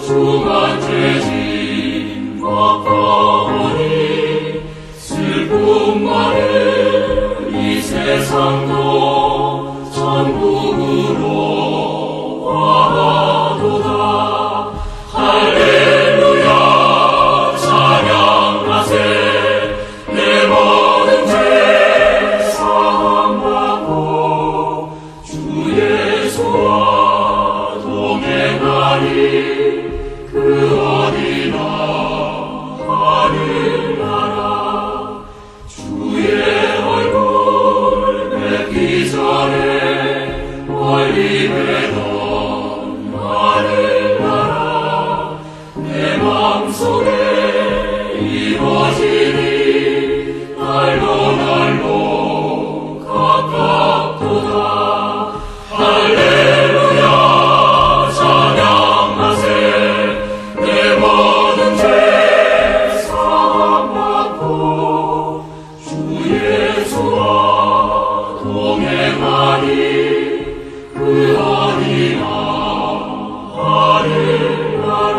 주만 죄진 먹거니 슬픔 많은 이 세상도 천국으로 와도다. 할렐루야 찬양하세. 내 모든 죄 사함받고 주 예수와 동행하리. 그 어디나 하늘나라. 주의 얼굴 뵙기 전에 멀리 뵈던 하늘나라. 내 마음속에 이루어지니 날로 가깝도다. 할렐루야 찬양하세. 내 모든 죄 사함받고 주 예수와 동행하니. 그 어디나 하늘나라.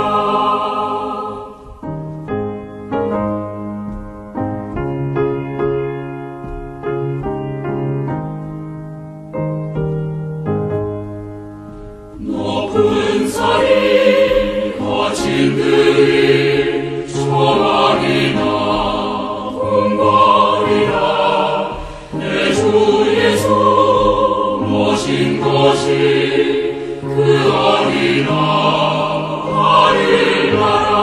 높은 산이 거친 들이 초막이나 궁궐이라. 내 주 예수 모신 것이 그 어디나 하늘나라.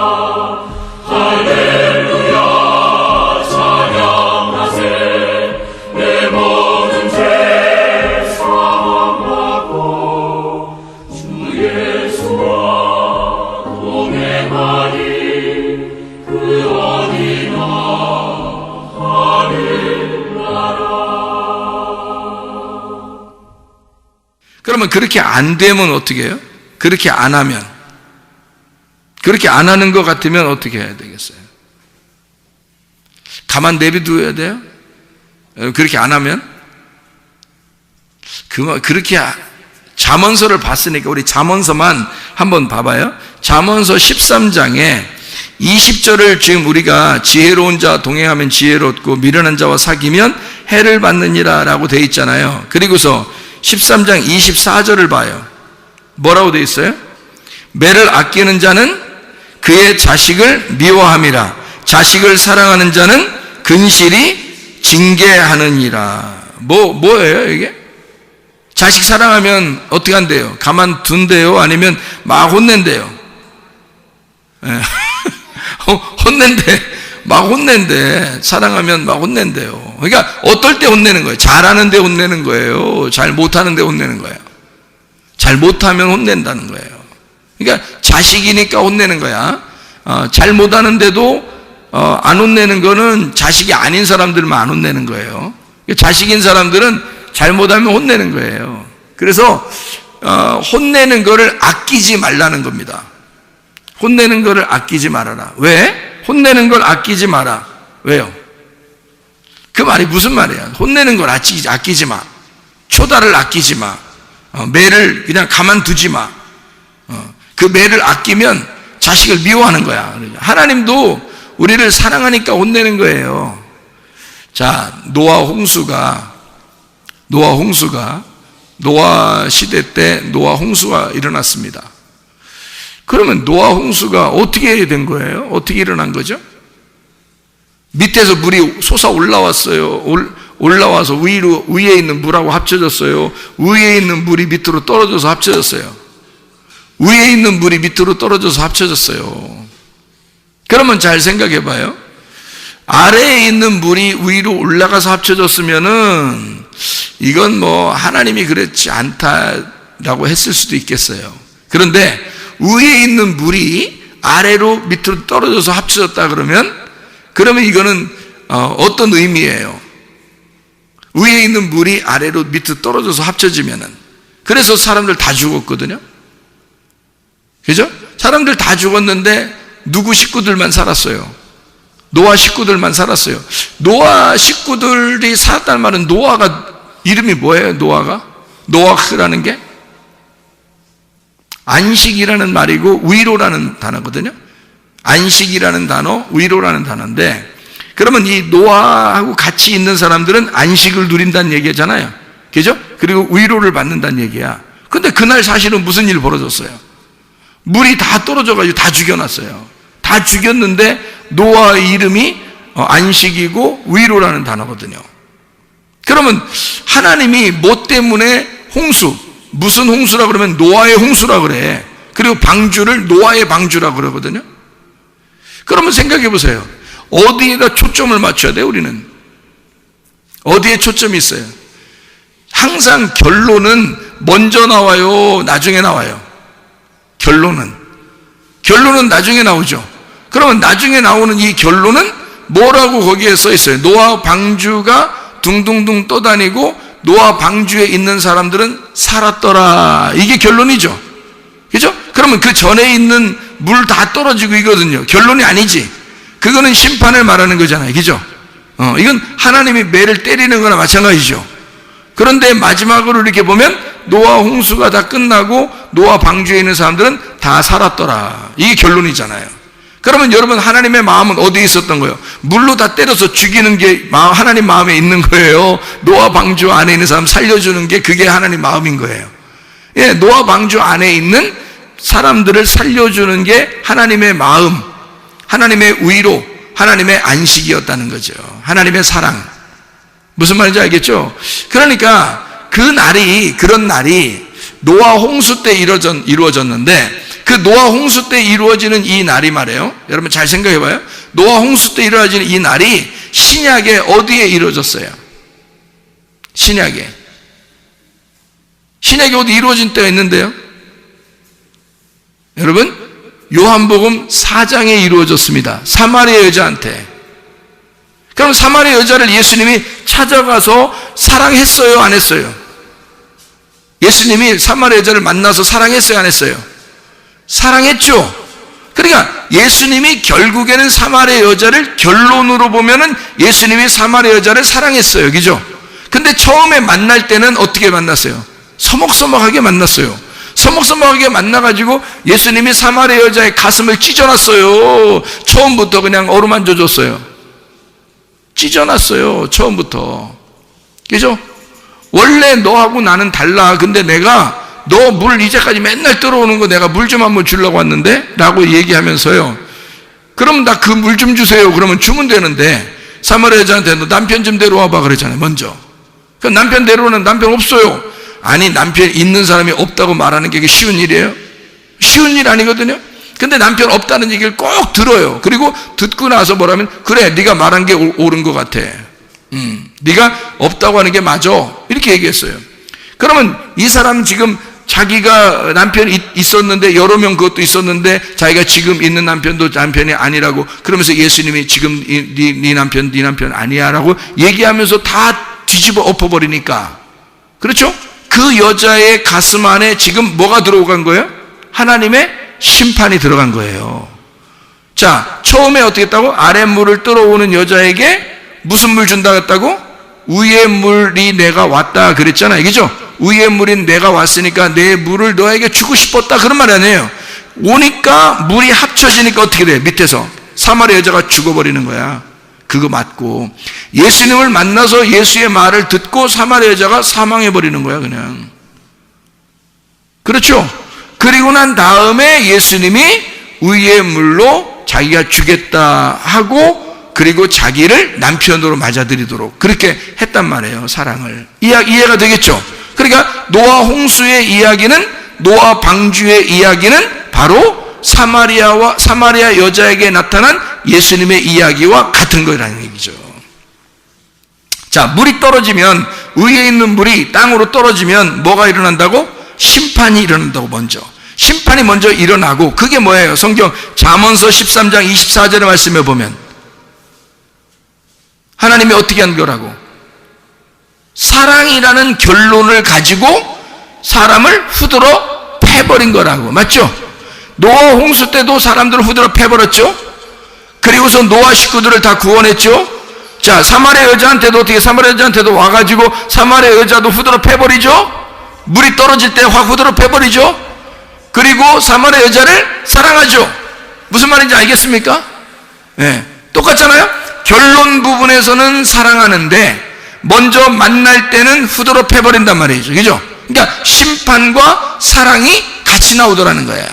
할렐루야 찬양하세. 내 모든 죄 사함받고 주 예수와 동행하니. 그 어디나 하늘나라. 그러면 그렇게 안 되면 어떻게 해요? 그렇게 안 하면, 그렇게 안 하는 것 같으면 어떻게 해야 되겠어요? 가만 내비둬야 돼요? 그렇게 안 하면? 그렇게 잠언서를 봤으니까 우리 잠언서만 한번 봐봐요. 잠언서 13장에 20절을 지금 우리가 지혜로운 자와 동행하면 지혜롭고 미련한 자와 사귀면 해를 받느니라 라고 되어 있잖아요. 그리고서 13장 24절을 봐요. 뭐라고 되어 있어요? 매를 아끼는 자는 그의 자식을 미워함이라. 자식을 사랑하는 자는 근실이 징계하느니라. 뭐예요 이게? 자식 사랑하면 어떻게 한대요? 가만 둔대요? 아니면 막 혼낸대요? 혼낸대. 막 혼낸대. 사랑하면 막 혼낸대요. 그러니까 어떨 때 혼내는 거예요? 잘하는데 혼내는 거예요? 잘 못하는데 혼내는 거예요? 잘 못하면 혼낸다는 거예요. 그러니까 자식이니까 혼내는 거야. 잘 못하는데도 안 혼내는 거는 자식이 아닌 사람들만 안 혼내는 거예요. 자식인 사람들은 잘못하면 혼내는 거예요. 그래서 혼내는 거를 아끼지 말라는 겁니다. 혼내는 거를 아끼지 말아라. 왜? 혼내는 걸 아끼지 마라. 왜요? 그 말이 무슨 말이야? 혼내는 걸 아끼지 마. 초다를 아끼지 마. 매를 그냥 가만두지 마. 그 매를 아끼면 자식을 미워하는 거야. 하나님도 우리를 사랑하니까 혼내는 거예요. 자, 노아 시대 때 노아 홍수가 일어났습니다. 그러면 노아 홍수가 어떻게 된 거예요? 어떻게 일어난 거죠? 밑에서 물이 솟아 올라왔어요. 올라와서 위에 있는 물하고 합쳐졌어요. 위에 있는 물이 밑으로 떨어져서 합쳐졌어요. 위에 있는 물이 밑으로 떨어져서 합쳐졌어요. 그러면 잘 생각해 봐요. 아래에 있는 물이 위로 올라가서 합쳐졌으면은 이건 뭐 하나님이 그렇지 않다라고 했을 수도 있겠어요. 그런데 위에 있는 물이 아래로 밑으로 떨어져서 합쳐졌다 그러면 이거는 어떤 의미예요? 위에 있는 물이 아래로 밑으로 떨어져서 합쳐지면은, 그래서 사람들 다 죽었거든요. 그죠? 사람들 다 죽었는데 누구 식구들만 살았어요? 노아 식구들만 살았어요. 노아 식구들이 살았다는 말은 노아가 이름이 뭐예요? 노아가? 노아흐라는 게? 안식이라는 말이고 위로라는 단어거든요. 안식이라는 단어, 위로라는 단어인데, 그러면 이 노아하고 같이 있는 사람들은 안식을 누린다는 얘기잖아요. 그죠? 그리고 위로를 받는다는 얘기야. 근데 그날 사실은 무슨 일이 벌어졌어요? 물이 다 떨어져가지고 다 죽여놨어요. 다 죽였는데 노아의 이름이 안식이고 위로라는 단어거든요. 그러면 하나님이 뭐 때문에 홍수, 무슨 홍수라 그러면 노아의 홍수라 그래. 그리고 방주를 노아의 방주라 그러거든요. 그러면 생각해 보세요. 어디에다 초점을 맞춰야 돼요, 우리는? 어디에 초점이 있어요? 항상 결론은 먼저 나와요, 나중에 나와요? 결론은 나중에 나오죠. 그러면 나중에 나오는 이 결론은 뭐라고 거기에 써 있어요? 노아 방주가 둥둥둥 떠다니고 노아 방주에 있는 사람들은 살았더라. 이게 결론이죠. 그죠? 그러면 그 전에 있는 물 다 떨어지고 이거든요. 결론이 아니지. 그거는 심판을 말하는 거잖아요. 그죠? 이건 하나님이 매를 때리는 거나 마찬가지죠. 그런데 마지막으로 이렇게 보면 노아 홍수가 다 끝나고 노아 방주에 있는 사람들은 다 살았더라. 이게 결론이잖아요. 그러면 여러분, 하나님의 마음은 어디에 있었던 거예요? 물로 다 때려서 죽이는 게 하나님 마음에 있는 거예요. 노아 방주 안에 있는 사람 살려주는 게 그게 하나님 마음인 거예요. 예, 노아 방주 안에 있는 사람들을 살려주는 게 하나님의 마음, 하나님의 위로, 하나님의 안식이었다는 거죠. 하나님의 사랑. 무슨 말인지 알겠죠? 그러니까 그런 날이 노아 홍수 때 이루어졌는데, 그 노아 홍수 때 이루어지는 이 날이 말이에요. 여러분 잘 생각해 봐요. 노아 홍수 때 이루어지는 이 날이 신약에 어디에 이루어졌어요? 신약에 어디 이루어진 때가 있는데요. 여러분, 요한복음 4장에 이루어졌습니다. 사마리아 여자한테. 그럼 사마리아 여자를 예수님이 찾아가서 사랑했어요, 안 했어요? 예수님이 사마리아 여자를 만나서 사랑했어요, 안 했어요? 사랑했죠. 그러니까 예수님이 결국에는 사마리아 여자를, 결론으로 보면은 예수님이 사마리아 여자를 사랑했어요. 그죠? 근데 처음에 만날 때는 어떻게 만났어요? 서먹서먹하게 만났어요. 서먹서먹하게 만나가지고 예수님이 사마리아 여자의 가슴을 찢어놨어요. 처음부터 그냥 어루만져 줬어요. 찢어놨어요, 처음부터. 그죠? 원래 너하고 나는 달라. 근데 내가 너 물 이제까지 맨날 들어오는 거 내가 물 좀 한번 주려고 왔는데? 라고 얘기하면서요. 그럼 나 그 물 좀 주세요. 그러면 주면 되는데, 사마리아 여자한테 너 남편 좀 데려와봐 그랬잖아요, 먼저. 그럼 남편 데려오는 남편 없어요. 아니, 남편 있는 사람이 없다고 말하는 게 쉬운 일이에요? 쉬운 일 아니거든요? 근데 남편 없다는 얘기를 꼭 들어요. 그리고 듣고 나서 뭐라면, 그래, 네가 말한 게 옳은 것 같아. 네가 없다고 하는 게 맞아. 이렇게 얘기했어요. 그러면 이 사람 지금 자기가 남편이 있었는데, 여러 명 그것도 있었는데, 자기가 지금 있는 남편도 남편이 아니라고, 그러면서 예수님이 지금 네 남편 아니야 라고 얘기하면서 다 뒤집어 엎어버리니까, 그렇죠? 그 여자의 가슴 안에 지금 뭐가 들어간 거예요? 하나님의 심판이 들어간 거예요. 자, 처음에 어떻게 했다고? 아랫물을 떨어오는 여자에게 무슨 물 준다 했다고? 위의 물이 내가 왔다 그랬잖아요. 그죠? 위의 물인 내가 왔으니까 내 물을 너에게 주고 싶었다, 그런 말 아니에요. 오니까 물이 합쳐지니까 어떻게 돼? 밑에서 사마리아 여자가 죽어버리는 거야. 그거 맞고, 예수님을 만나서 예수의 말을 듣고 사마리아 여자가 사망해버리는 거야, 그냥. 그렇죠? 그리고 난 다음에 예수님이 위의 물로 자기가 주겠다 하고, 그리고 자기를 남편으로 맞아들이도록 그렇게 했단 말이에요, 사랑을. 이해가 되겠죠? 그러니까 노아 홍수의 이야기는, 노아 방주의 이야기는 바로 사마리아 여자에게 나타난 예수님의 이야기와 같은 거라는 얘기죠. 자, 물이 떨어지면, 위에 있는 물이 땅으로 떨어지면 뭐가 일어난다고? 심판이 일어난다고. 먼저 심판이 먼저 일어나고, 그게 뭐예요? 성경 잠언서 13장 24절의 말씀에 보면 하나님이 어떻게 한 거라고? 사랑이라는 결론을 가지고 사람을 후드러 패버린 거라고. 맞죠? 노아 홍수 때도 사람들을 후드러 패버렸죠? 그리고서 노아 식구들을 다 구원했죠? 자, 사마리아 여자한테도 어떻게, 사마리아 여자한테도 와가지고 사마리아 여자도 후드러 패버리죠? 물이 떨어질 때 확 후드러 패버리죠? 그리고 사마리아 여자를 사랑하죠. 무슨 말인지 알겠습니까? 네, 똑같잖아요. 결론 부분에서는 사랑하는데 먼저 만날 때는 후드로 패버린단 말이죠. 그죠? 그러니까 심판과 사랑이 같이 나오더라는 거야.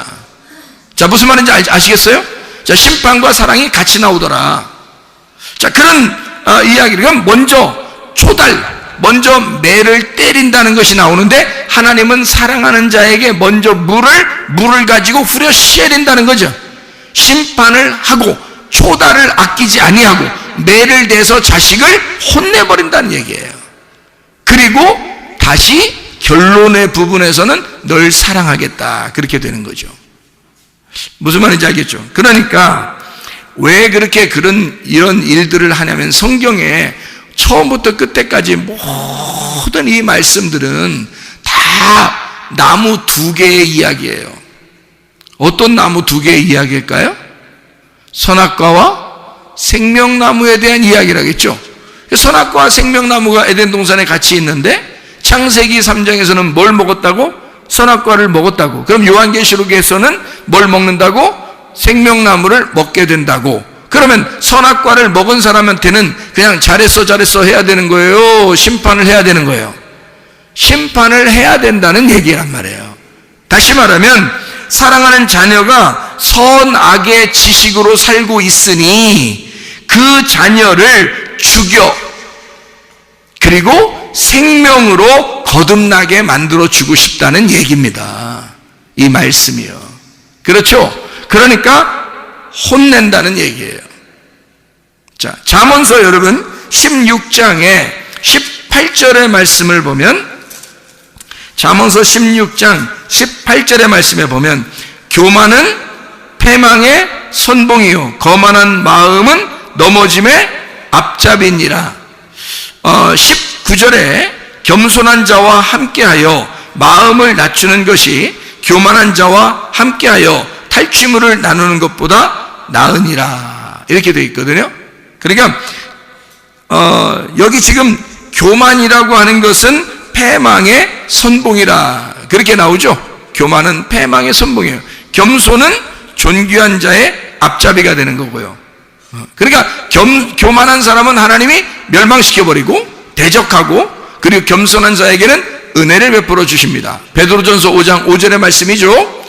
자, 무슨 말인지 아시겠어요? 자, 심판과 사랑이 같이 나오더라. 자, 그런 이야기를 먼저 먼저 매를 때린다는 것이 나오는데, 하나님은 사랑하는 자에게 먼저 물을 가지고 후려 씌어낸다는 거죠. 심판을 하고 초달을 아끼지 아니하고 매를 대서 자식을 혼내버린다는 얘기예요. 그리고 다시 결론의 부분에서는 널 사랑하겠다, 그렇게 되는 거죠. 무슨 말인지 알겠죠? 그러니까 왜 그렇게 이런 일들을 하냐면, 성경에 처음부터 끝까지 모든 이 말씀들은 다 나무 2개의 이야기예요. 어떤 나무 2개의 이야기일까요? 선악과와 생명나무에 대한 이야기라겠죠. 선악과와 생명나무가 에덴 동산에 같이 있는데, 창세기 3장에서는 뭘 먹었다고? 선악과를 먹었다고. 그럼 요한계시록에서는 뭘 먹는다고? 생명나무를 먹게 된다고. 그러면 선악과를 먹은 사람한테는 그냥 잘했어 해야 되는 거예요? 심판을 해야 되는 거예요? 심판을 해야 된다는 얘기란 말이에요. 다시 말하면 사랑하는 자녀가 선악의 지식으로 살고 있으니 그 자녀를 죽여, 그리고 생명으로 거듭나게 만들어 주고 싶다는 얘기입니다. 이 말씀이요. 그렇죠? 그러니까 혼낸다는 얘기예요. 자, 잠언서 여러분 16장에 18절의 말씀을 보면, 잠언서 16장 18절의 말씀에 보면, 교만은 패망의 선봉이요 거만한 마음은 넘어짐의 앞잡이니라. 19절에 겸손한 자와 함께하여 마음을 낮추는 것이 교만한 자와 함께하여 탈취물을 나누는 것보다 나으니라, 이렇게 되어 있거든요. 그러니까 여기 지금 교만이라고 하는 것은 패망의 선봉이라, 그렇게 나오죠. 교만은 패망의 선봉이에요. 겸손은 존귀한 자의 앞잡이가 되는 거고요. 그러니까 교만한 사람은 하나님이 멸망시켜버리고 대적하고, 그리고 겸손한 자에게는 은혜를 베풀어 주십니다. 베드로전서 5장 5절의 말씀이죠.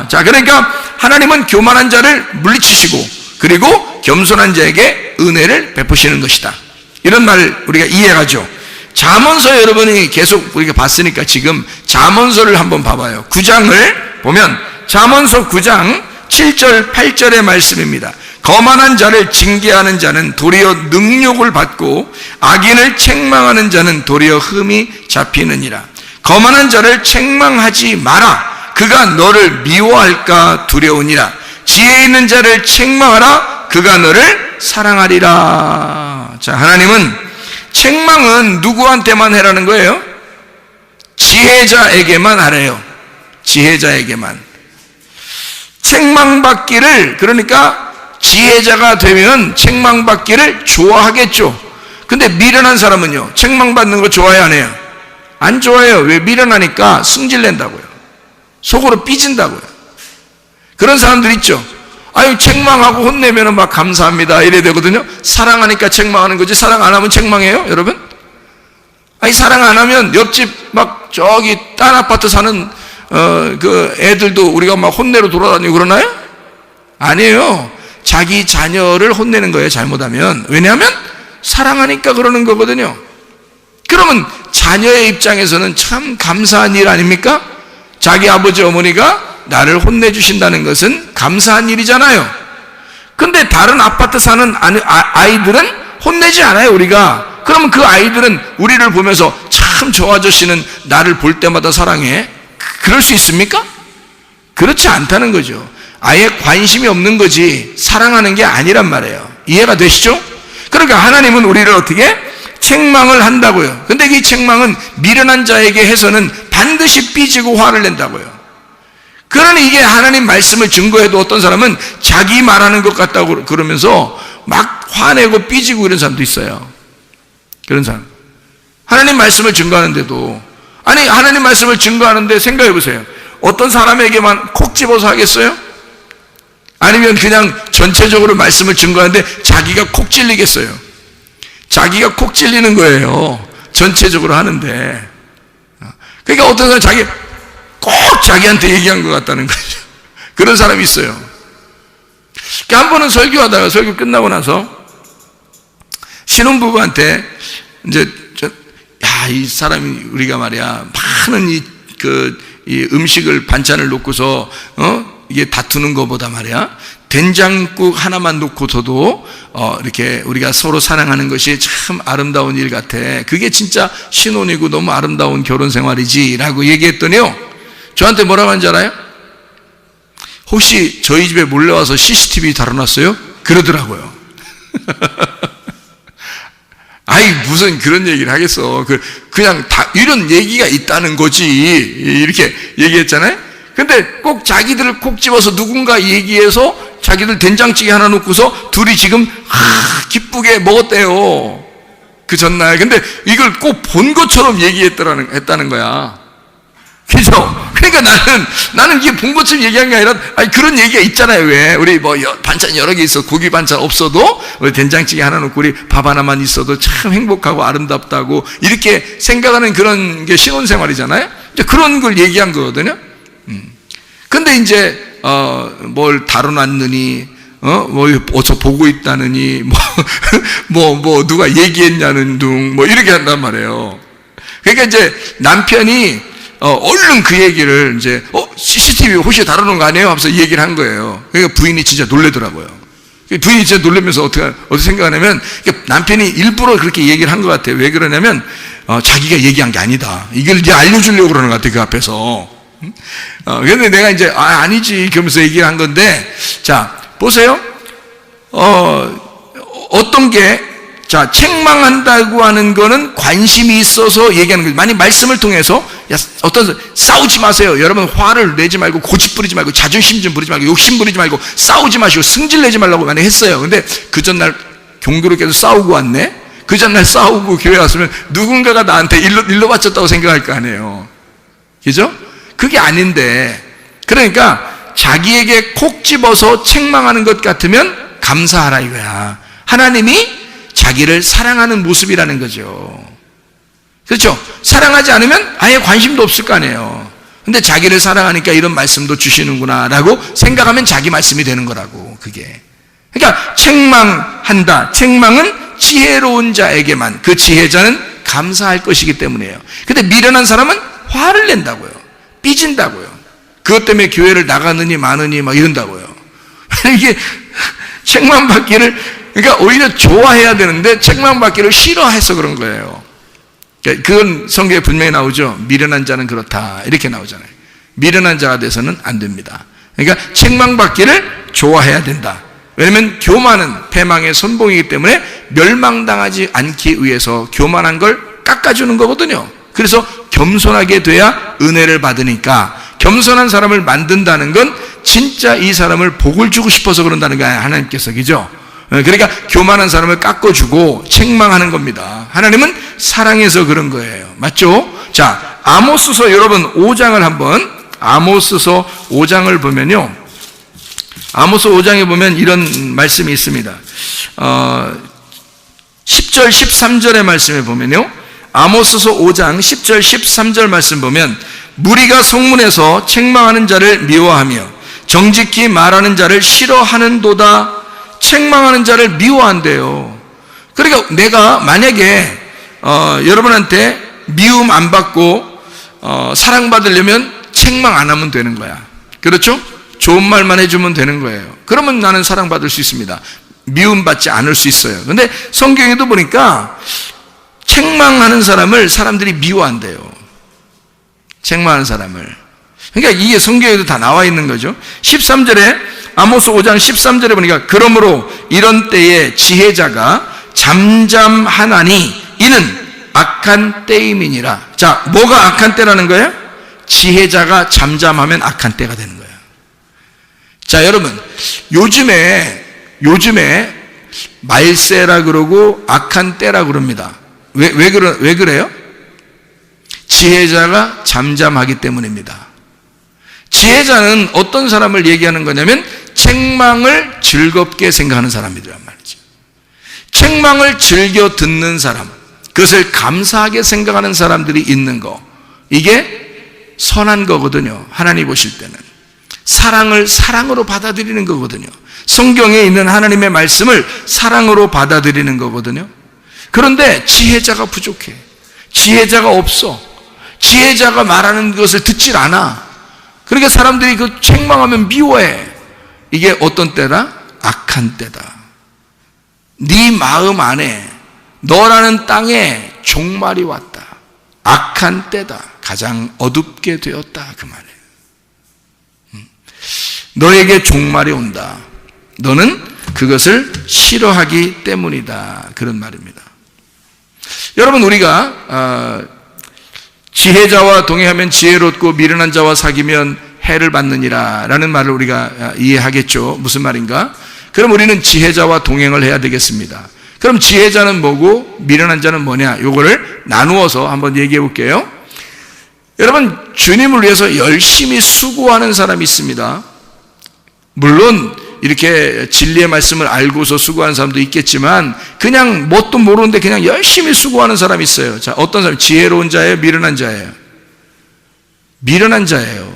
자, 그러니까 하나님은 교만한 자를 물리치시고, 그리고 겸손한 자에게 은혜를 베푸시는 것이다, 이런 말을 우리가 이해하죠. 잠언서 여러분이 계속 우리가 봤으니까 지금 잠언서를 한번 봐봐요. 9장을 보면 잠언서 9장 7절 8절의 말씀입니다. 거만한 자를 징계하는 자는 도리어 능욕을 받고 악인을 책망하는 자는 도리어 흠이 잡히느니라. 거만한 자를 책망하지 마라. 그가 너를 미워할까 두려우니라. 지혜 있는 자를 책망하라. 그가 너를 사랑하리라. 자, 하나님은 책망은 누구한테만 해라는 거예요? 지혜자에게만 하래요. 지혜자에게만. 책망받기를, 그러니까 지혜자가 되면 책망받기를 좋아하겠죠. 근데 미련한 사람은요, 책망받는 거 좋아해 안 해요? 안 좋아해요. 왜? 미련하니까 승질낸다고요. 속으로 삐진다고요. 그런 사람들 있죠. 아유, 책망하고 혼내면 막 감사합니다 이래야 되거든요. 사랑하니까 책망하는 거지, 사랑 안 하면 책망해요, 여러분? 아니, 사랑 안 하면 옆집 막 저기 딴 아파트 사는 그 애들도 우리가 막 혼내러 돌아다니고 그러나요? 아니에요. 자기 자녀를 혼내는 거예요, 잘못하면. 왜냐하면 사랑하니까 그러는 거거든요. 그러면 자녀의 입장에서는 참 감사한 일 아닙니까? 자기 아버지 어머니가 나를 혼내주신다는 것은 감사한 일이잖아요. 근데 다른 아파트 사는 아이들은 혼내지 않아요, 우리가. 그러면 그 아이들은 우리를 보면서 참 저 아저씨는 나를 볼 때마다 사랑해, 그럴 수 있습니까? 그렇지 않다는 거죠. 아예 관심이 없는 거지 사랑하는 게 아니란 말이에요. 이해가 되시죠? 그러니까 하나님은 우리를 어떻게? 책망을 한다고요. 근데 이 책망은 미련한 자에게 해서는 반드시 삐지고 화를 낸다고요. 그러니 이게 하나님 말씀을 증거해도 어떤 사람은 자기 말하는 것 같다고 그러면서 막 화내고 삐지고 이런 사람도 있어요. 그런 사람. 하나님 말씀을 증거하는데도, 아니, 하나님 말씀을 증거하는데 생각해 보세요. 어떤 사람에게만 콕 집어서 하겠어요? 아니면 그냥 전체적으로 말씀을 증거하는데 자기가 콕 찔리겠어요? 자기가 콕 찔리는 거예요. 전체적으로 하는데. 그러니까 어떤 사람 자기 꼭 자기한테 얘기한 것 같다는 거죠. 그런 사람이 있어요. 그러니까 한 번은 설교 끝나고 나서 신혼부부한테 이제 이 사람이 우리가 말이야 많은 이 음식을 반찬을 놓고서 이게 다투는 것보다 말이야 된장국 하나만 놓고서도 이렇게 우리가 서로 사랑하는 것이 참 아름다운 일 같아. 그게 진짜 신혼이고 너무 아름다운 결혼 생활이지라고 얘기했더니요. 저한테 뭐라고 하는지 알아요? 혹시 저희 집에 몰래 와서 CCTV 달아놨어요? 그러더라고요. 아이 무슨 그런 얘기를 하겠어. 그냥 다 이런 얘기가 있다는 거지. 이렇게 얘기했잖아요. 근데 꼭 자기들을 콕 집어서 누군가 얘기해서 자기들 된장찌개 하나 놓고서 둘이 지금 기쁘게 먹었대요. 그 전날. 근데 이걸 꼭 본 것처럼 했다는 거야. 그죠? 그러니까 나는 이게 본 것처럼 얘기한 게 아니라, 그런 얘기가 있잖아요. 왜? 우리 반찬 여러 개 있어. 고기 반찬 없어도, 우리 된장찌개 하나 놓고 우리 밥 하나만 있어도 참 행복하고 아름답다고, 이렇게 생각하는 그런 게 신혼생활이잖아요? 이제 그런 걸 얘기한 거거든요? 근데 이제, 뭘 다뤄놨느니, 어서 보고 있다느니, 누가 얘기했냐는 둥, 이렇게 한단 말이에요. 그러니까 이제 남편이, 얼른 그 얘기를 이제, CCTV 혹시 다루는 거 아니에요? 하면서 얘기를 한 거예요. 그러니까 부인이 진짜 놀래더라고요. 부인이 진짜 놀라면서 어떻게 생각하냐면, 남편이 일부러 그렇게 얘기를 한 것 같아요. 왜 그러냐면, 자기가 얘기한 게 아니다. 이걸 이제 알려주려고 그러는 것 같아요. 그 앞에서. 근데 내가 이제, 아니지. 그러면서 얘기를 한 건데, 자, 보세요. 어떤 게, 자, 책망한다고 하는 거는 관심이 있어서 얘기하는 거예요. 만약 말씀을 통해서, 싸우지 마세요. 여러분 화를 내지 말고, 고집 부리지 말고, 자존심 좀 부리지 말고, 욕심 부리지 말고, 싸우지 마시고, 승질 내지 말라고 많이 했어요. 근데 그 전날 종교로 계속 싸우고 왔네? 그 전날 싸우고 교회 왔으면 누군가가 나한테 일로 바쳤다고 생각할 거 아니에요. 그죠? 그게 아닌데, 그러니까 자기에게 콕 집어서 책망하는 것 같으면 감사하라 이거야. 하나님이 자기를 사랑하는 모습이라는 거죠. 그렇죠? 사랑하지 않으면 아예 관심도 없을 거 아니에요. 근데 자기를 사랑하니까 이런 말씀도 주시는구나 라고 생각하면 자기 말씀이 되는 거라고. 그게 그러니까 책망한다. 책망은 지혜로운 자에게만, 그 지혜자는 감사할 것이기 때문이에요. 근데 미련한 사람은 화를 낸다고요. 삐진다고요. 그것 때문에 교회를 나가느니 마느니 막 이런다고요. 이게 책망받기를, 그러니까 오히려 좋아해야 되는데 책망받기를 싫어해서 그런 거예요. 그건 성경에 분명히 나오죠. 미련한 자는 그렇다 이렇게 나오잖아요. 미련한 자가 돼서는 안 됩니다. 그러니까 책망받기를 좋아해야 된다. 왜냐하면 교만은 패망의 선봉이기 때문에 멸망당하지 않기 위해서 교만한 걸 깎아주는 거거든요. 그래서 겸손하게 돼야 은혜를 받으니까, 겸손한 사람을 만든다는 건 진짜 이 사람을 복을 주고 싶어서 그런다는 거예요. 하나님께서. 그죠? 그러니까 교만한 사람을 깎아주고 책망하는 겁니다. 하나님은 사랑해서 그런 거예요. 맞죠? 자, 아모스서 여러분 5장을 한번, 아모스서 5장을 보면요, 아모스 5장에 보면 이런 말씀이 있습니다. 10절 13절의 말씀에 보면요, 아모스서 5장 10절 13절 말씀 보면, 무리가 성문에서 책망하는 자를 미워하며 정직히 말하는 자를 싫어하는도다. 책망하는 자를 미워한대요. 그러니까 내가 만약에 여러분한테 미움 안 받고 사랑받으려면 책망 안 하면 되는 거야. 그렇죠? 좋은 말만 해주면 되는 거예요. 그러면 나는 사랑받을 수 있습니다. 미움받지 않을 수 있어요. 근데 성경에도 보니까 책망하는 사람을 사람들이 미워한대요. 책망하는 사람을. 그러니까 이게 성경에도 다 나와 있는 거죠. 13절에, 아모스 5장 13절에 보니까, 그러므로 이런 때에 지혜자가 잠잠하나니 이는 악한 때임이니라. 자, 뭐가 악한 때라는 거예요? 지혜자가 잠잠하면 악한 때가 되는 거예요. 자, 여러분, 요즘에 말세라 그러고 악한 때라 그럽니다. 왜 그래요? 지혜자가 잠잠하기 때문입니다. 지혜자는 어떤 사람을 얘기하는 거냐면 책망을 즐겁게 생각하는 사람이란 말이죠. 책망을 즐겨 듣는 사람, 그것을 감사하게 생각하는 사람들이 있는 거, 이게 선한 거거든요. 하나님 보실 때는 사랑을 사랑으로 받아들이는 거거든요. 성경에 있는 하나님의 말씀을 사랑으로 받아들이는 거거든요. 그런데 지혜자가 부족해. 지혜자가 없어. 지혜자가 말하는 것을 듣질 않아. 그러니까 사람들이 그 책망하면 미워해. 이게 어떤 때다? 악한 때다. 네 마음 안에, 너라는 땅에 종말이 왔다. 악한 때다. 가장 어둡게 되었다. 그 말이에요. 너에게 종말이 온다. 너는 그것을 싫어하기 때문이다. 그런 말입니다. 여러분, 우리가 지혜자와 동행하면 지혜롭고 미련한 자와 사귀면 해를 받느니라 라는 말을 우리가 이해하겠죠. 무슨 말인가? 그럼 우리는 지혜자와 동행을 해야 되겠습니다. 그럼 지혜자는 뭐고 미련한 자는 뭐냐? 요거를 나누어서 한번 얘기해 볼게요. 여러분, 주님을 위해서 열심히 수고하는 사람이 있습니다. 물론 이렇게 진리의 말씀을 알고서 수고하는 사람도 있겠지만 그냥 뭣도 모르는데 그냥 열심히 수고하는 사람이 있어요. 자, 어떤 사람? 지혜로운 자예요? 미련한 자예요? 미련한 자예요.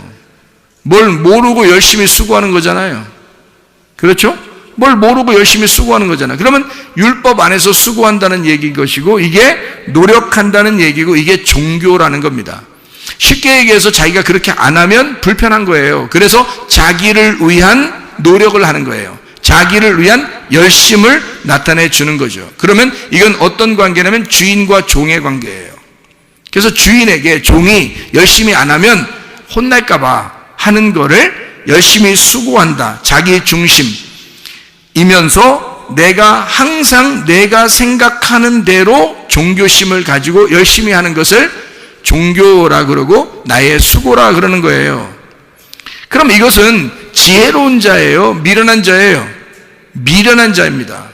뭘 모르고 열심히 수고하는 거잖아요. 그렇죠? 뭘 모르고 열심히 수고하는 거잖아요. 그러면 율법 안에서 수고한다는 얘기인 것이고, 이게 노력한다는 얘기고, 이게 종교라는 겁니다. 쉽게 얘기해서 자기가 그렇게 안 하면 불편한 거예요. 그래서 자기를 위한 노력을 하는 거예요. 자기를 위한 열심을 나타내 주는 거죠. 그러면 이건 어떤 관계냐면 주인과 종의 관계예요. 그래서 주인에게 종이 열심히 안 하면 혼날까 봐 하는 거를 열심히 수고한다. 자기 중심이면서 내가 항상 내가 생각하는 대로 종교심을 가지고 열심히 하는 것을 종교라 그러고 나의 수고라 그러는 거예요. 그럼 이것은 지혜로운 자예요? 미련한 자예요? 미련한 자입니다.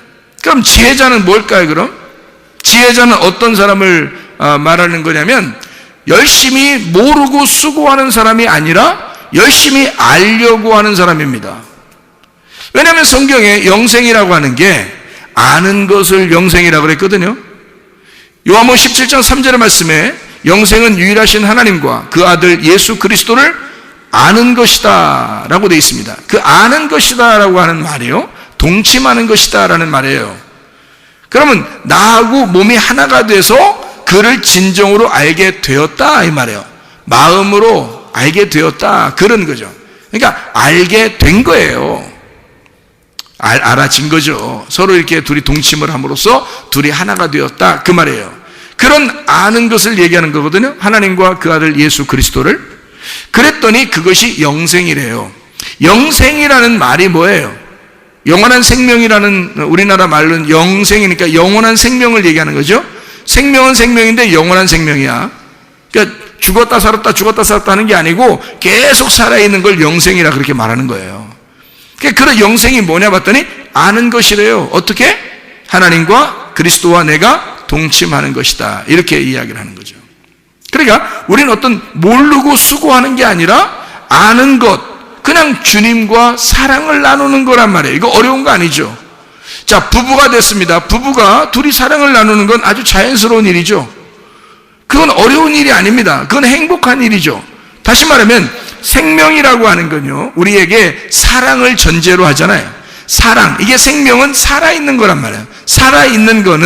그럼 지혜자는 뭘까요, 그럼? 지혜자는 어떤 사람을 말하는 거냐면 열심히 모르고 수고하는 사람이 아니라 열심히 알려고 하는 사람입니다. 왜냐하면 성경에 영생이라고 하는 게 아는 것을 영생이라고 그랬거든요. 요한복음 17장 3절의 말씀에 영생은 유일하신 하나님과 그 아들 예수 그리스도를 아는 것이다 라고 되어 있습니다. 그 아는 것이다 라고 하는 말이요, 동침하는 것이다 라는 말이에요. 그러면 나하고 몸이 하나가 돼서 그를 진정으로 알게 되었다 이 말이에요. 마음으로 알게 되었다, 그런 거죠. 그러니까 알게 된 거예요. 알아진 거죠. 서로 이렇게 둘이 동침을 함으로써 둘이 하나가 되었다, 그 말이에요. 그런 아는 것을 얘기하는 거거든요. 하나님과 그 아들 예수 그리스도를. 그랬더니 그것이 영생이래요. 영생이라는 말이 뭐예요? 영원한 생명이라는, 우리나라 말로는 영생이니까 영원한 생명을 얘기하는 거죠. 생명은 생명인데 영원한 생명이야. 그러니까 죽었다 살았다 죽었다 살았다 하는 게 아니고 계속 살아있는 걸 영생이라 그렇게 말하는 거예요. 그러니까 그런 영생이 뭐냐 봤더니 아는 것이래요. 어떻게? 하나님과 그리스도와 내가 동침하는 것이다, 이렇게 이야기를 하는 거죠. 그러니까 우리는 어떤 모르고 수고하는 게 아니라 아는 것, 그냥 주님과 사랑을 나누는 거란 말이에요. 이거 어려운 거 아니죠. 자, 부부가 됐습니다. 부부가 둘이 사랑을 나누는 건 아주 자연스러운 일이죠. 그건 어려운 일이 아닙니다. 그건 행복한 일이죠. 다시 말하면 생명이라고 하는 건요, 우리에게 사랑을 전제로 하잖아요. 사랑, 이게 생명은 살아있는 거란 말이에요. 살아있는 건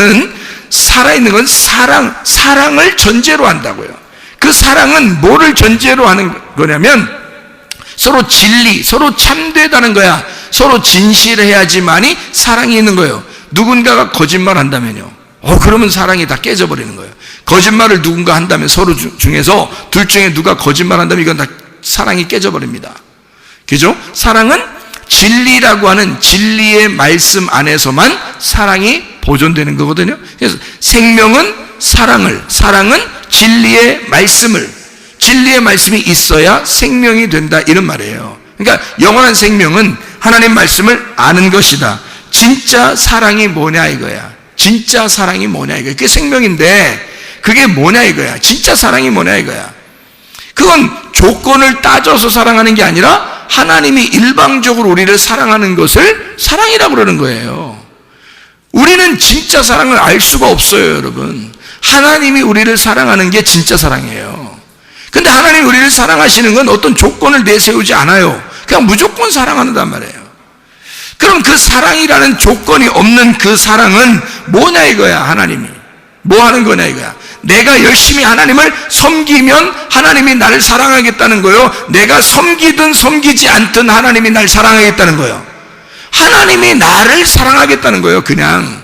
사랑을 전제로 한다고요. 그 사랑은 뭐를 전제로 하는 거냐면 서로 진리, 서로 참되다는 거야. 서로 진실해야지만이 사랑이 있는 거예요. 누군가가 거짓말 한다면요, 그러면 사랑이 다 깨져버리는 거예요. 거짓말을 누군가 한다면 서로 중에서 둘 중에 누가 거짓말 한다면 이건 다 사랑이 깨져버립니다. 그죠? 사랑은 진리라고 하는 진리의 말씀 안에서만 사랑이 보존되는 거거든요. 그래서 생명은 사랑은 진리의 말씀이 있어야 생명이 된다, 이런 말이에요. 그러니까 영원한 생명은 하나님 말씀을 아는 것이다. 진짜 사랑이 뭐냐 이거야. 진짜 사랑이 뭐냐 이거야. 그게 생명인데 그게 뭐냐 이거야. 진짜 사랑이 뭐냐 이거야. 그건 조건을 따져서 사랑하는 게 아니라 하나님이 일방적으로 우리를 사랑하는 것을 사랑이라고 그러는 거예요. 우리는 진짜 사랑을 알 수가 없어요, 여러분. 하나님이 우리를 사랑하는 게 진짜 사랑이에요. 근데 하나님이 우리를 사랑하시는 건 어떤 조건을 내세우지 않아요. 그냥 무조건 사랑한단 말이에요. 그럼 그 사랑이라는 조건이 없는 그 사랑은 뭐냐 이거야. 하나님이 뭐 하는 거냐 이거야. 내가 열심히 하나님을 섬기면 하나님이 나를 사랑하겠다는 거예요. 내가 섬기든 섬기지 않든 하나님이 날 사랑하겠다는 거예요. 하나님이 나를 사랑하겠다는 거예요. 그냥.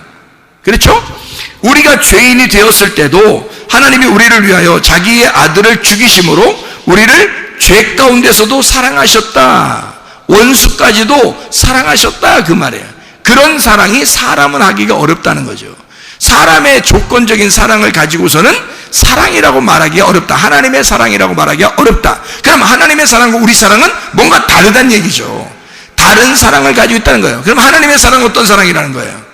그렇죠? 우리가 죄인이 되었을 때도 하나님이 우리를 위하여 자기의 아들을 죽이심으로 우리를 죄 가운데서도 사랑하셨다. 원수까지도 사랑하셨다 그 말이에요. 그런 사랑이 사람은 하기가 어렵다는 거죠. 사람의 조건적인 사랑을 가지고서는 사랑이라고 말하기가 어렵다. 하나님의 사랑이라고 말하기가 어렵다. 그럼 하나님의 사랑과 우리 사랑은 뭔가 다르다는 얘기죠. 다른 사랑을 가지고 있다는 거예요. 그럼 하나님의 사랑은 어떤 사랑이라는 거예요?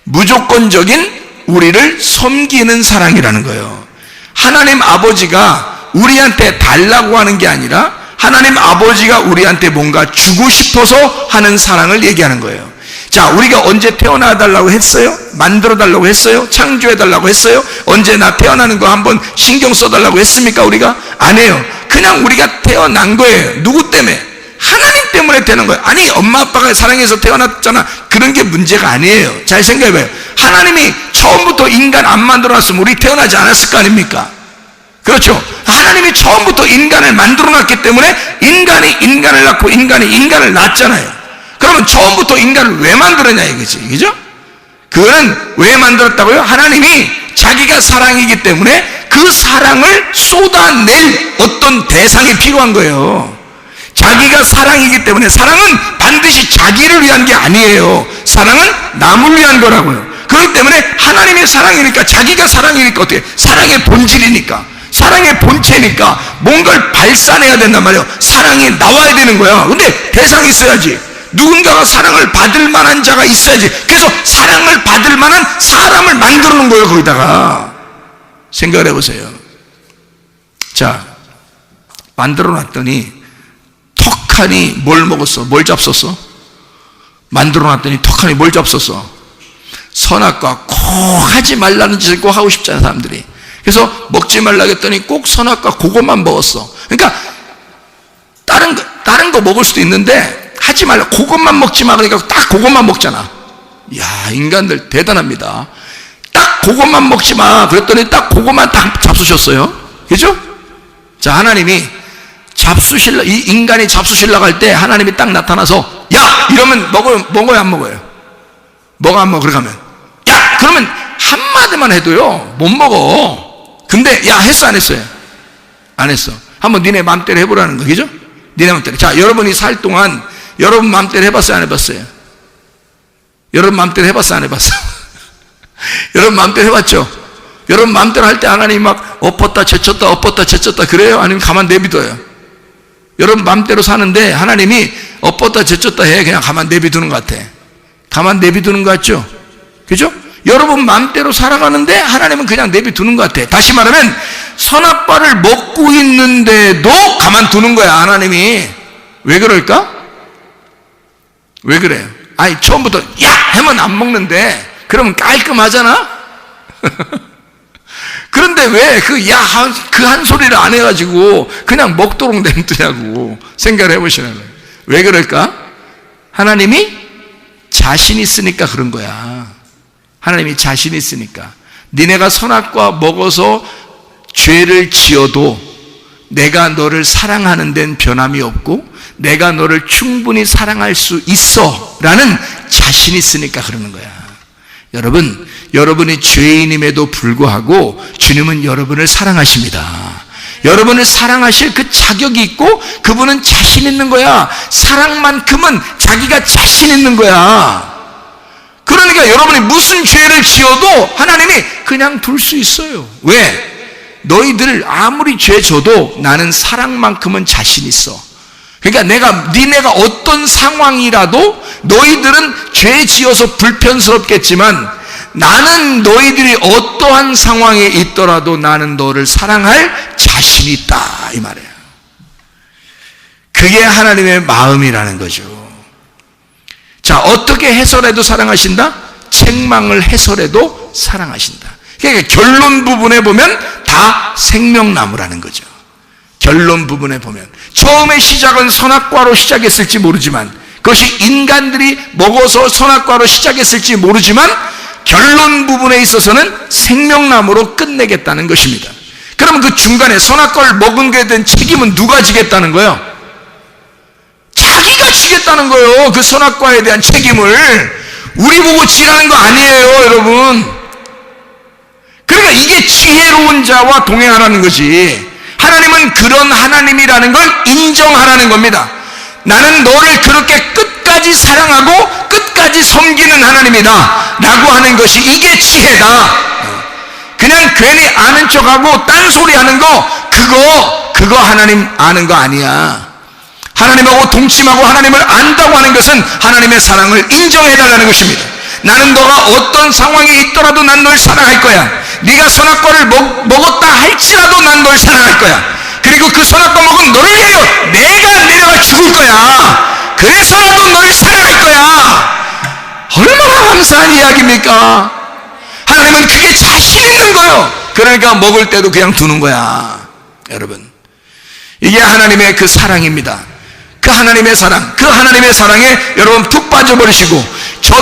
무조건적인 우리를 섬기는 사랑이라는 거예요. 하나님 아버지가 우리한테 달라고 하는 게 아니라 하나님 아버지가 우리한테 뭔가 주고 싶어서 하는 사랑을 얘기하는 거예요. 자, 우리가 언제 태어나 달라고 했어요? 만들어 달라고 했어요? 창조해 달라고 했어요? 언제 나 태어나는 거 한번 신경 써 달라고 했습니까? 우리가? 안 해요. 그냥 우리가 태어난 거예요. 누구 때문에? 하나님 때문에 되는 거예요. 아니, 엄마 아빠가 사랑해서 태어났잖아. 그런 게 문제가 아니에요. 잘 생각해봐요. 하나님이 처음부터 인간 안 만들어놨으면 우리 태어나지 않았을 거 아닙니까? 그렇죠? 하나님이 처음부터 인간을 만들어놨기 때문에 인간이 인간을 낳고 인간이 인간을 낳았잖아요. 그러면 처음부터 인간을 왜 만들었냐 이거지. 그죠? 그거는 왜 만들었다고요? 하나님이 자기가 사랑이기 때문에 그 사랑을 쏟아낼 어떤 대상이 필요한 거예요. 자기가 사랑이기 때문에 사랑은 반드시 자기를 위한 게 아니에요. 사랑은 남을 위한 거라고요. 그렇기 때문에 하나님의 사랑이니까, 자기가 사랑이니까 어떻게? 사랑의 본질이니까, 사랑의 본체니까 뭔가를 발산해야 된단 말이에요. 사랑이 나와야 되는 거야. 근데 대상이 있어야지. 누군가가 사랑을 받을 만한 자가 있어야지. 그래서 사랑을 받을 만한 사람을 만들어 놓은 거예요. 거기다가 생각을 해보세요. 자, 만들어 놨더니 턱하니 뭘 먹었어? 뭘 잡섰어? 만들어 놨더니 턱하니 뭘 잡섰어? 선악과 꼭 하지 말라는 짓을 꼭 하고 싶잖아요, 사람들이. 그래서 먹지 말라고 했더니 꼭 선악과 그것만 먹었어. 그러니까 다른 거 먹을 수도 있는데 하지 말라, 그것만 먹지 마. 그러니까 딱 그것만 먹잖아. 이야, 인간들 대단합니다. 딱 그것만 먹지 마. 그랬더니 딱 그것만 딱 잡수셨어요. 그죠? 자, 하나님이 이 인간이 잡수실라고 할 때 하나님이 딱 나타나서 야! 이러면 먹어요, 안 먹어요? 먹어, 안 먹어? 그렇게 하면 야! 그러면 한마디만 해도요, 못 먹어. 근데 야, 했어, 안 했어요? 안 했어. 한번 니네 맘대로 해보라는 거, 그죠? 니네 맘대로. 자, 여러분이 살 동안 여러분 맘대로 해봤어요, 안 해봤어요? 여러분 맘대로 해봤어, 안 해봤어? 여러분 맘대로 해봤죠? 여러분 맘대로 할 때 하나님이 막 엎었다 제쳤다 엎었다 제쳤다 그래요? 아니면 가만 내비둬요? 여러분 맘대로 사는데 하나님이 엎었다 제쳤다 해. 그냥 가만 내비두는 것 같아. 가만 내비두는 것 같죠? 그죠? 여러분 맘대로 살아가는데 하나님은 그냥 내비두는 것 같아. 다시 말하면 선악과를 먹고 있는데도 가만두는 거야, 하나님이. 왜 그럴까? 왜 그래요? 아니, 처음부터 야! 하면 안 먹는데 그러면 깔끔하잖아? 그런데 왜 그 한 소리를 안 해가지고 그냥 먹도록 냅두냐고 생각을 해보시는 거예요. 왜 그럴까? 하나님이 자신 있으니까 그런 거야. 하나님이 자신 있으니까. 니네가 선악과 먹어서 죄를 지어도 내가 너를 사랑하는 데는 변함이 없고 내가 너를 충분히 사랑할 수 있어 라는 자신이 있으니까 그러는 거야. 여러분, 여러분이 죄인임에도 불구하고 주님은 여러분을 사랑하십니다. 여러분을 사랑하실 그 자격이 있고 그분은 자신 있는 거야. 사랑만큼은 자기가 자신 있는 거야. 그러니까 여러분이 무슨 죄를 지어도 하나님이 그냥 둘 수 있어요. 왜? 너희들 아무리 죄 져도 나는 사랑만큼은 자신 있어. 그러니까 니네가 어떤 상황이라도 너희들은 죄 지어서 불편스럽겠지만 나는 너희들이 어떠한 상황에 있더라도 나는 너를 사랑할 자신이 있다. 이 말이에요. 그게 하나님의 마음이라는 거죠. 자, 어떻게 해설해도 사랑하신다? 책망을 해설해도 사랑하신다. 그러니까 결론 부분에 보면 다 생명나무라는 거죠. 결론 부분에 보면 처음에 시작은 선악과로 시작했을지 모르지만, 그것이 인간들이 먹어서 선악과로 시작했을지 모르지만, 결론 부분에 있어서는 생명나무로 끝내겠다는 것입니다. 그러면 그 중간에 선악과를 먹은 것에 대한 책임은 누가 지겠다는 거예요? 자기가 지겠다는 거예요. 그 선악과에 대한 책임을 우리 보고 지라는 거 아니에요, 여러분. 그러니까 이게 지혜로운 자와 동행하라는 거지. 하나님은 그런 하나님이라는 걸 인정하라는 겁니다. 나는 너를 그렇게 끝까지 사랑하고 끝까지 섬기는 하나님이다 라고 하는 것이, 이게 지혜다. 그냥 괜히 아는 척하고 딴소리 하는 거, 그거 하나님 아는 거 아니야. 하나님하고 동침하고 하나님을 안다고 하는 것은 하나님의 사랑을 인정해달라는 것입니다. 나는 너가 어떤 상황에 있더라도 난 널 사랑할 거야. 네가 선악과를 먹었다 할지라도 난 널 사랑할 거야. 그리고 그 선악과 먹은 너를 위하여 내가 내려가 죽을 거야. 그래서라도 너를 사랑할 거야. 얼마나 감사한 이야기입니까? 하나님은 그게 자신 있는 거예요. 그러니까 먹을 때도 그냥 두는 거야. 여러분, 이게 하나님의 그 사랑입니다. 그 하나님의 사랑, 그 하나님의 사랑에 여러분 푹 빠져버리시고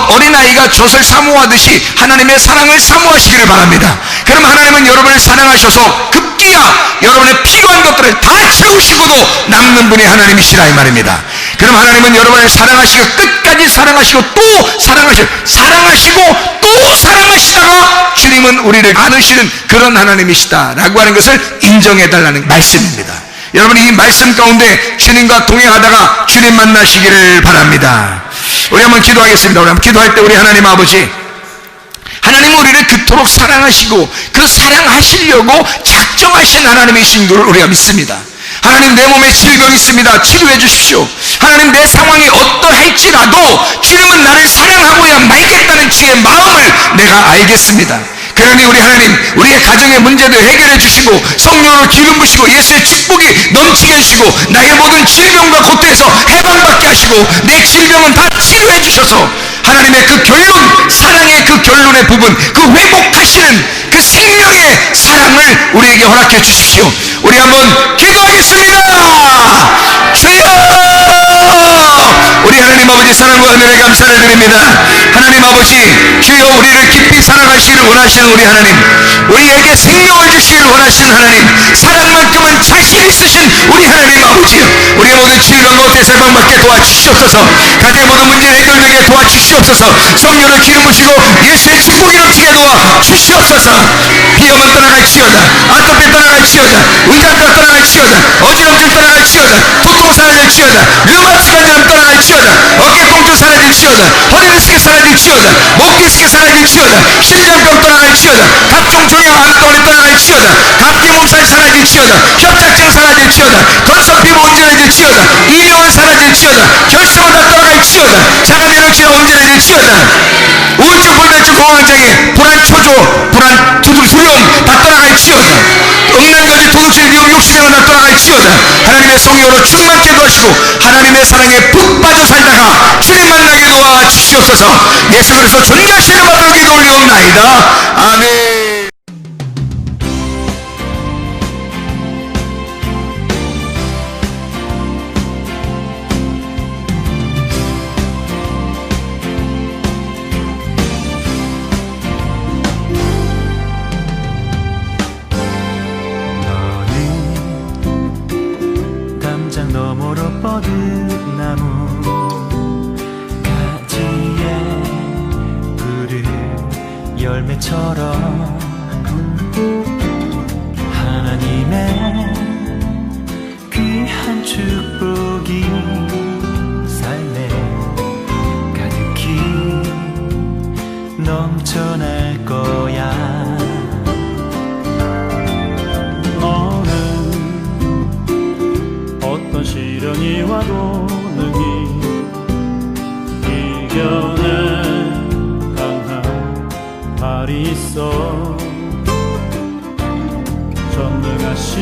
어린아이가 젖을 사모하듯이 하나님의 사랑을 사모하시기를 바랍니다. 그럼 하나님은 여러분을 사랑하셔서 급기야 여러분의 필요한 것들을 다 채우시고도 남는 분이 하나님이시라 이 말입니다. 그럼 하나님은 여러분을 사랑하시고 끝까지 사랑하시고 또 사랑하시고 또 사랑하시다가 주님은 우리를 안으시는 그런 하나님이시다 라고 하는 것을 인정해달라는 말씀입니다. 여러분, 이 말씀 가운데 주님과 동행하다가 주님 만나시기를 바랍니다. 우리 한번 기도하겠습니다. 우리 한번 기도할 때 우리 하나님 아버지, 하나님은 우리를 그토록 사랑하시고 그 사랑하시려고 작정하신 하나님이신 걸 우리가 믿습니다. 하나님, 내 몸에 질병이 있습니다. 치료해 주십시오. 하나님, 내 상황이 어떠할지라도 주님은 나를 사랑하고야 말겠다는 주의 마음을 내가 알겠습니다. 그러니 우리 하나님, 우리의 가정의 문제도 해결해 주시고 성령으로 기름 부시고 예수의 축복이 넘치게 해주시고 나의 모든 질병과 고통에서 해방받게 하시고 내 질병은 다 치료해 주셔서 하나님의 그 결론, 사랑의 그 결론의 부분, 그 회복하시는 그 생명의 사랑을 우리에게 허락해 주십시오. 우리 한번 기도하겠습니다. 주여, 우리 하나님 아버지 사랑과 은혜에 감사를 드립니다. 하나님 아버지, 주여 우리를 깊이 사랑하시기를 원하시는 우리 하나님, 우리에게 생명을 주시기를 원하시는 하나님, 사랑만큼은 자신 있으신 우리 하나님 아버지, 우리의 모든 질병과 어깨 해방받게 도와주시옵소서. 가정의 모든 문제 해결되게 도와주시옵소서. 성령을 기름 부시고 예수의 축복이 넘치게 도와주시옵소서. 비염은 떠나갈지어다, 아토피 떠나갈지어다, 의장병 떠나갈지어다, 어지럼증 떠나갈지어다, 두통 사라질지어다, 류마티스 관절염 떠나갈지어다, 어깨 통증 사라질지어다, 허리 디스크 사라질지어다, 목 디스크 사라질지어다, 심장병 떠나갈지어다, 각종 종양 암덩어리 떠나갈지어다, 감기 몸살 사라질지어다, 협착증 사라질지어다, 건성 피부 온전해질지어다, 이명은 사라질지어다, 결석은 다 떠나갈지어다, 자가 면역치가 온전해질지어다, 우울증, 불면증, 공황장애, 불안, 초조, 불안, 두려움 다 떠나갈지어다, 음란거지, 도둑질, 미움, 욕심이란 다 떠나갈지어다. 하나님의 성령으로 충만케 도와주시고 하나님의 사랑에 푹 빠져 살다가 주님 만나게 도와주시옵소서. 예수 그리스도 존귀하신 이름 받들어 기도 올리옵나이다. 아멘. 너머로 뻗은 나무 가지에 푸른 열매처럼, 하나님의 귀한 축복이 삶에 가득히 넘쳐날 거야. 어떤 시련이 와도 능히 이겨낼 강한 발이 있어. 전능하신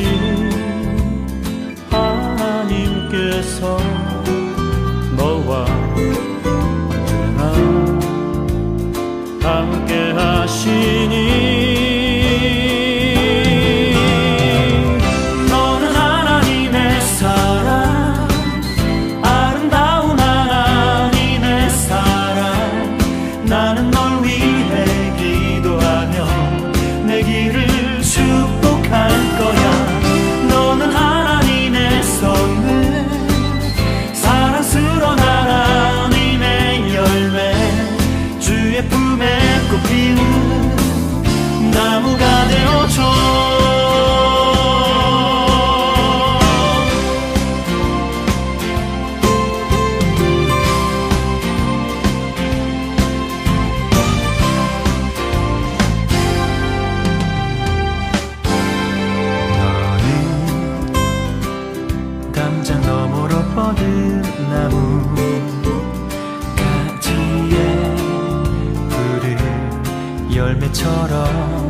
열매처럼